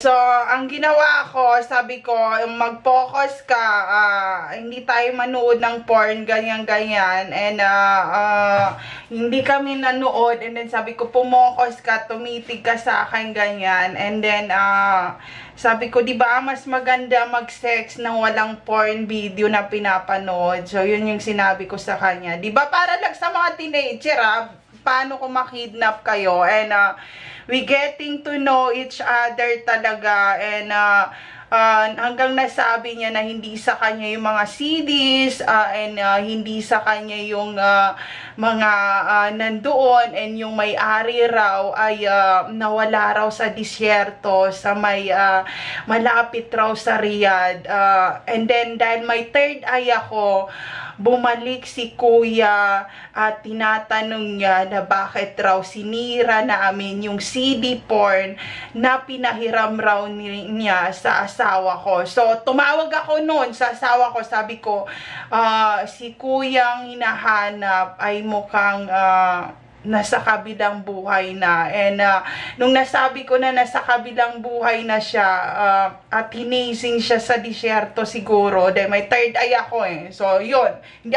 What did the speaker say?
So, ang ginawa ko, sabi ko, mag-focus ka, hindi tayo manood ng porn, ganyan-ganyan, and hindi kami nanood, and then sabi ko, pumokos ka, tumitig ka sa akin, ganyan, and then, sabi ko, di ba mas maganda mag-sex nang walang porn video na pinapanood? So, yun yung sinabi ko sa kanya. Di ba para lang sa mga teenager, paano ko makidnap kayo? And, we getting to know each other talaga, and hanggang nasabi niya na hindi sa kanya yung mga CDs, and hindi sa kanya yung mga nandoon, and yung may-ari raw ay nawala raw sa disyerto, sa may malapit raw sa Riyadh. And then dahil may third eye ako, bumalik si kuya at tinatanong niya na bakit raw sinira namin yung CD porn na pinahiram raw niya sa asawa ko. So, tumawag ako noon sa asawa ko. Sabi ko, si kuyang hinahanap ay mukhang nasa kabilang buhay na. And nung nasabi ko na nasa kabilang buhay na siya, at hinising siya sa disyerto siguro, dahil may third eye ako So, yun. Hindi